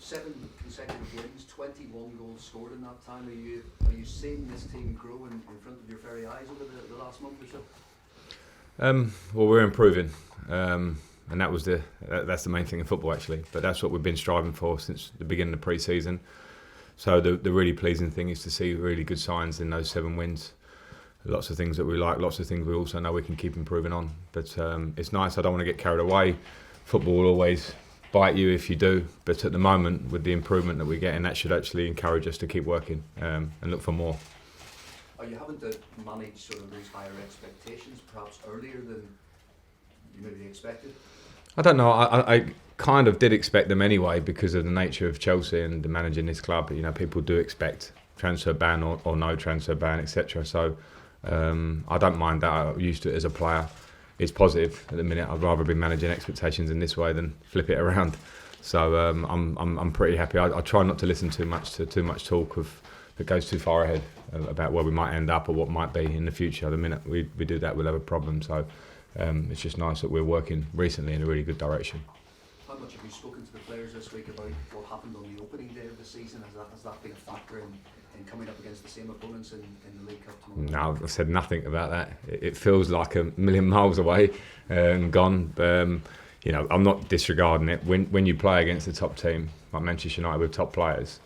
7 consecutive wins, 21 goals scored in that time. Are you seeing this team grow in front of your very eyes over the last month or so? Well, we're improving, and that's the main thing in football actually. But that's what we've been striving for since the beginning of pre-season. So the really pleasing thing is to see really good signs in those 7 wins. Lots of things that we like, lots of things we also know we can keep improving on. But it's nice. I don't want to get carried away. Football will always bite you if you do. But at the moment, with the improvement that we're getting, that should actually encourage us to keep working and look for more. Are you having to manage sort of those higher expectations perhaps earlier than you maybe expected? I don't know. I kind of did expect them anyway because of the nature of Chelsea and managing this club. You know, people do expect transfer ban or no transfer ban, etc. So I don't mind that. I'm used to it as a player. It's positive at the minute. I'd rather be managing expectations in this way than flip it around. So I'm pretty happy. I try not to listen too much talk that goes too far ahead about where we might end up or what might be in the future. The minute we do that, we'll have a problem. So it's just nice that we're working recently in a really good direction. How much have you spoken to the players this week about what happened on the opening day of the season? Has that been a factor in coming up against the same opponents in the League Cup tomorrow? No, I've said nothing about that. It feels like a million miles away and gone. You know, I'm not disregarding it. When you play against a top team like Manchester United with top players,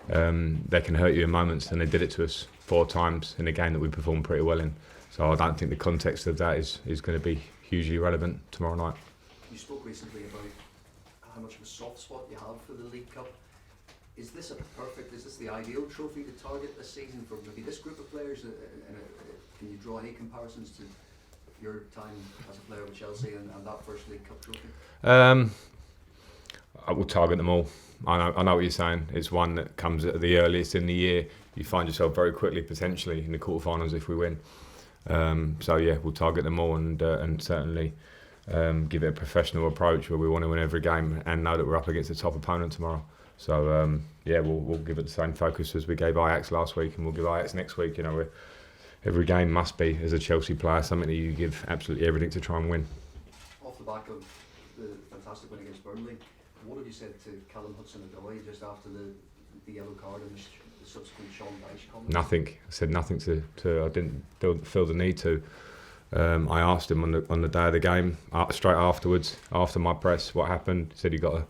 they can hurt you in moments, and they did it to us 4 times in a game that we performed pretty well in. So I don't think the context of that is going to be hugely relevant tomorrow night. You spoke recently about how much of a soft spot you have for the League Cup. Is this the ideal trophy to target this season for maybe this group of players? Can you draw any comparisons to your time as a player with Chelsea and that first League Cup trophy? I will target them all. I know what you're saying. It's one that comes at the earliest in the year. You find yourself very quickly, potentially, in the quarterfinals if we win. So yeah, we'll target them all and certainly give it a professional approach where we want to win every game and know that we're up against a top opponent tomorrow. So yeah, we'll give it the same focus as we gave Ajax last week, and we'll give Ajax next week. You know, every game must be, as a Chelsea player, something that you give absolutely everything to try and win. Off the back of the fantastic win against Burnley, what have you said to Callum Hudson-Odoi just after the yellow card and the subsequent Sean Dyche comment? Nothing. I said nothing to I didn't feel the need to. I asked him on the day of the game, straight afterwards, after my press, what happened. He said he got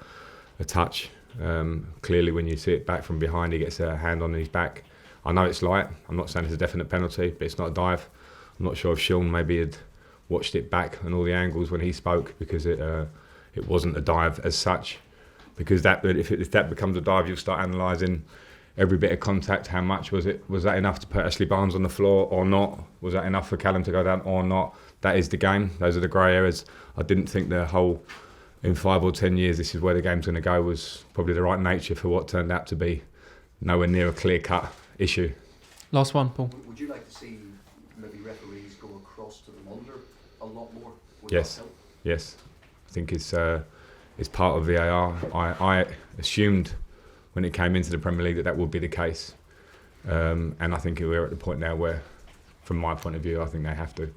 a touch. Clearly, when you see it back from behind, he gets a hand on his back. I know it's light. I'm not saying it's a definite penalty, but it's not a dive. I'm not sure if Sean maybe had watched it back and all the angles when he spoke, because it wasn't a dive as such. Because if that becomes a dive, you'll start analysing every bit of contact. How much was it? Was that enough to put Ashley Barnes on the floor or not? Was that enough for Callum to go down or not? That is the game. Those are the grey areas. I didn't think the whole, in 5 or 10 years, this is where the game's going to go, was probably the right nature for what turned out to be nowhere near a clear-cut issue. Last one, Paul. Would you like to see maybe referees go across to the monitor a lot more? Yes. I think it's part of VAR. I assumed when it came into the Premier League that would be the case, and I think we're at the point now where, from my point of view, I think they have to.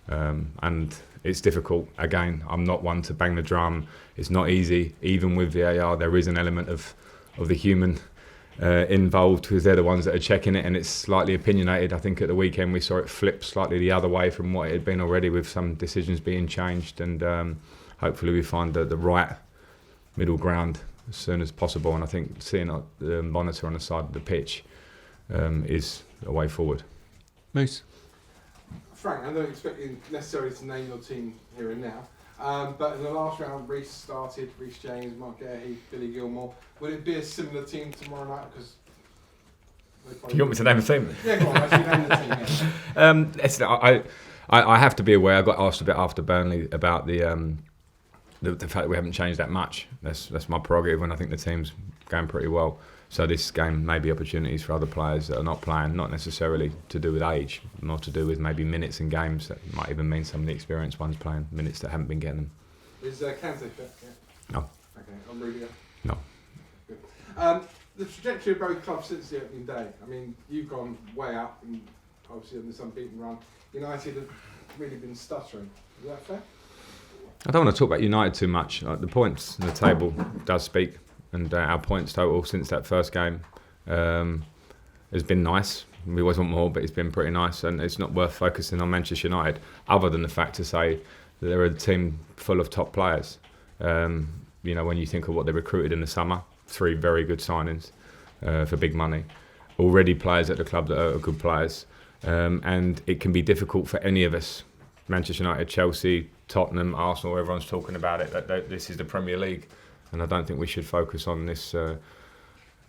And it's difficult. Again, I'm not one to bang the drum. It's not easy. Even with VAR, there is an element of the human involved, because they're the ones that are checking it, and it's slightly opinionated. I think at the weekend we saw it flip slightly the other way from what it had been already, with some decisions being changed, and hopefully we find the right middle ground as soon as possible. And I think seeing the monitor on the side of the pitch is a way forward. Moose. Frank, I don't expect you necessarily to name your team here and now, but in the last round, Reece started, Reece James, Mark Gahey, Billy Gilmore. Would it be a similar team tomorrow night? Because you want me to name a team? Yeah, go on, actually name the team. I have to be aware. I got asked a bit after Burnley about the fact that we haven't changed that much. That's my prerogative, and I think the team's going pretty well. So this game may be opportunities for other players that are not playing, not necessarily to do with age, more to do with maybe minutes in games. That might even mean some of the experienced ones playing minutes that haven't been getting them. Is Kante fit? Yeah. No. Okay, I'm really good. No. Good. The trajectory of both clubs since the opening day. I mean, you've gone way up, and obviously on this unbeaten run. United have really been stuttering. Is that fair? I don't want to talk about United too much. The points on the table does speak and our points total since that first game has been nice. We always want more, but it's been pretty nice, and it's not worth focusing on Manchester United, other than the fact to say that they're a team full of top players. You know, when you think of what they recruited in the summer, 3 very good signings for big money. Already players at the club that are good players, and it can be difficult for any of us, Manchester United, Chelsea, Tottenham, Arsenal, everyone's talking about it, that this is the Premier League, and I don't think we should focus on this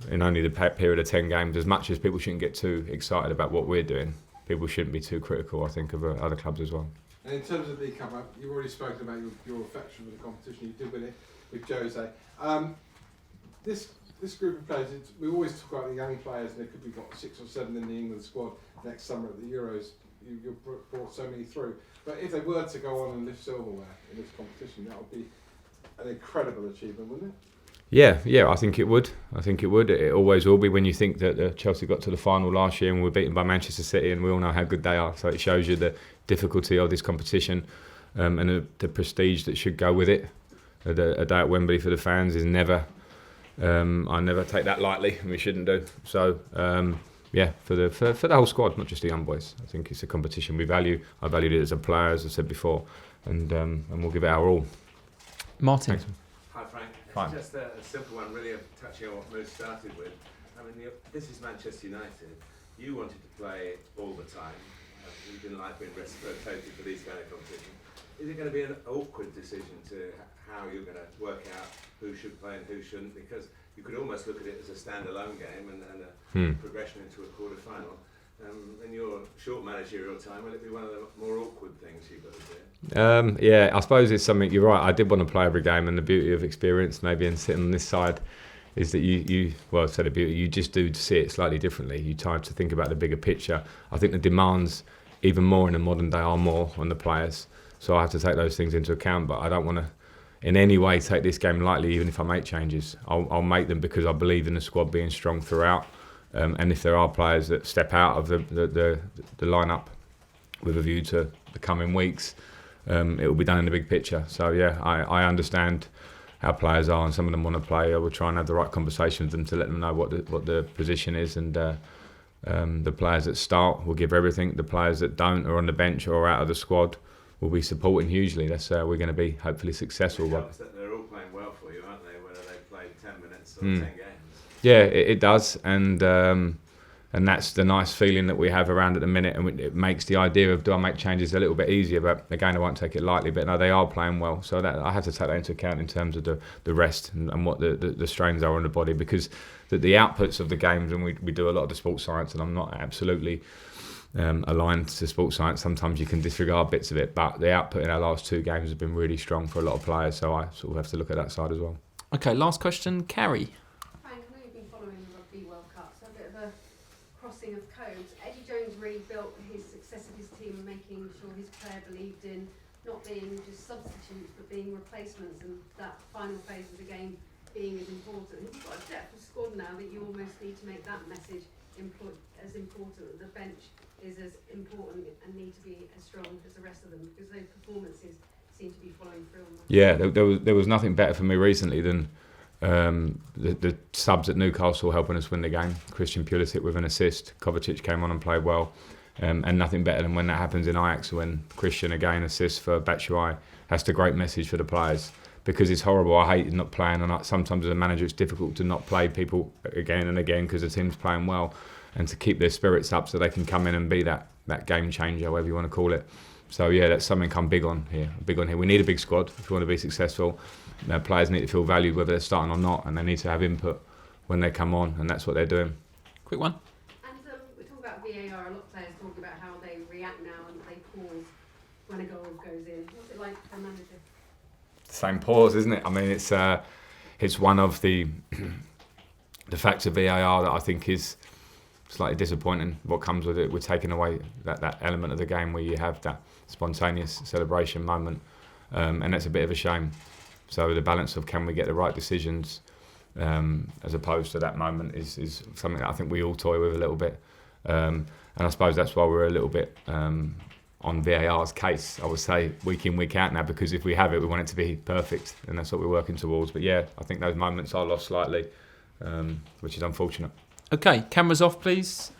in only the period of 10 games. As much as people shouldn't get too excited about what we're doing, people shouldn't be too critical, I think, of other clubs as well. And in terms of the League Cup, you've already spoken about your affection for the competition. You did win it with Jose. This group of players, we always talk about the young players, and there could be 6 or 7 in the England squad next summer at the Euros. You've brought so many through. But if they were to go on and lift silverware in this competition, that would be an incredible achievement, wouldn't it? Yeah, I think it would. It always will be when you think that Chelsea got to the final last year and were beaten by Manchester City, and we all know how good they are. So it shows you the difficulty of this competition and the prestige that should go with it. A day at Wembley for the fans is never. I never take that lightly, and we shouldn't do. So for the whole squad, not just the young boys. I think it's a competition we value. I valued it as a player, as I said before, and we'll give it our all. Martin. Thanks. Hi Frank. Fine. Just a simple one, really touching on what Moose started with. I mean, this is Manchester United. You wanted to play all the time. You didn't like being rotated for these kind of competitions. Is it going to be an awkward decision to how you're going to work out who should play and who shouldn't? Because you could almost look at it as a standalone game and a progression into a quarter-final. In your short managerial time, will it be one of the more awkward things you've got to do? Yeah, I suppose it's something, you're right, I did want to play every game, and the beauty of experience maybe and sitting on this side is that you just do see it slightly differently. You try to think about the bigger picture. I think the demands, even more in the modern day, are more on the players. So I have to take those things into account, but I don't want to in any way take this game lightly, even if I make changes. I'll make them because I believe in the squad being strong throughout. And if there are players that step out of the lineup with a view to the coming weeks, it will be done in the big picture. So yeah, I understand how players are, and some of them want to play. I will try and have the right conversation with them to let them know what the position is, and the players that start will give everything. The players that don't, or on the bench or out of the squad, will be supporting hugely. That's we're going to be hopefully successful. It helps that they're all playing well for you, aren't they? Whether they played 10 minutes or 10 games. Yeah, it does, and that's the nice feeling that we have around at the minute, and it makes the idea of do I make changes a little bit easier. But again, I won't take it lightly. But no, they are playing well, so that I have to take that into account in terms of the rest and what the strains are on the body, because the outputs of the games, and we do a lot of the sports science, and I'm not absolutely aligned to sports science. Sometimes you can disregard bits of it, but the output in our last 2 games has been really strong for a lot of players. So I sort of have to look at that side as well. Okay, last question, Carrie. Of codes. Eddie Jones really built his success of his team, making sure his player believed in not being just substitutes but being replacements, and that final phase of the game being as important. You've got a depth of squad now that you almost need to make that message as important. The bench is as important and need to be as strong as the rest of them, because those performances seem to be following through. Yeah, there was nothing better for me recently than the subs at Newcastle helping us win the game. Christian Pulisic with an assist. Kovacic came on and played well, and nothing better than when that happens in Ajax, when Christian again assists for Batshuayi. That's the great message for the players, because it's horrible. I hate not playing, and sometimes as a manager it's difficult to not play people again and again because the team's playing well, and to keep their spirits up so they can come in and be that game changer, whatever you want to call it. So yeah, that's something I'm big on here. We need a big squad if we want to be successful. Players need to feel valued whether they're starting or not, and they need to have input when they come on, and that's what they're doing. Quick one. And we talk about VAR. A lot of players talk about how they react now and they pause when a goal goes in. What's it like for a manager? Same pause, isn't it? I mean, it's one of the facts of VAR that I think is slightly disappointing. What comes with it, we're taking away that element of the game where you have that spontaneous celebration moment, and that's a bit of a shame. So the balance of can we get the right decisions as opposed to that moment is something that I think we all toy with a little bit, and I suppose that's why we're a little bit on VAR's case, I would say, week in, week out now, because if we have it, we want it to be perfect, and that's what we're working towards. But yeah, I think those moments are lost slightly, which is unfortunate. Okay, cameras off, please.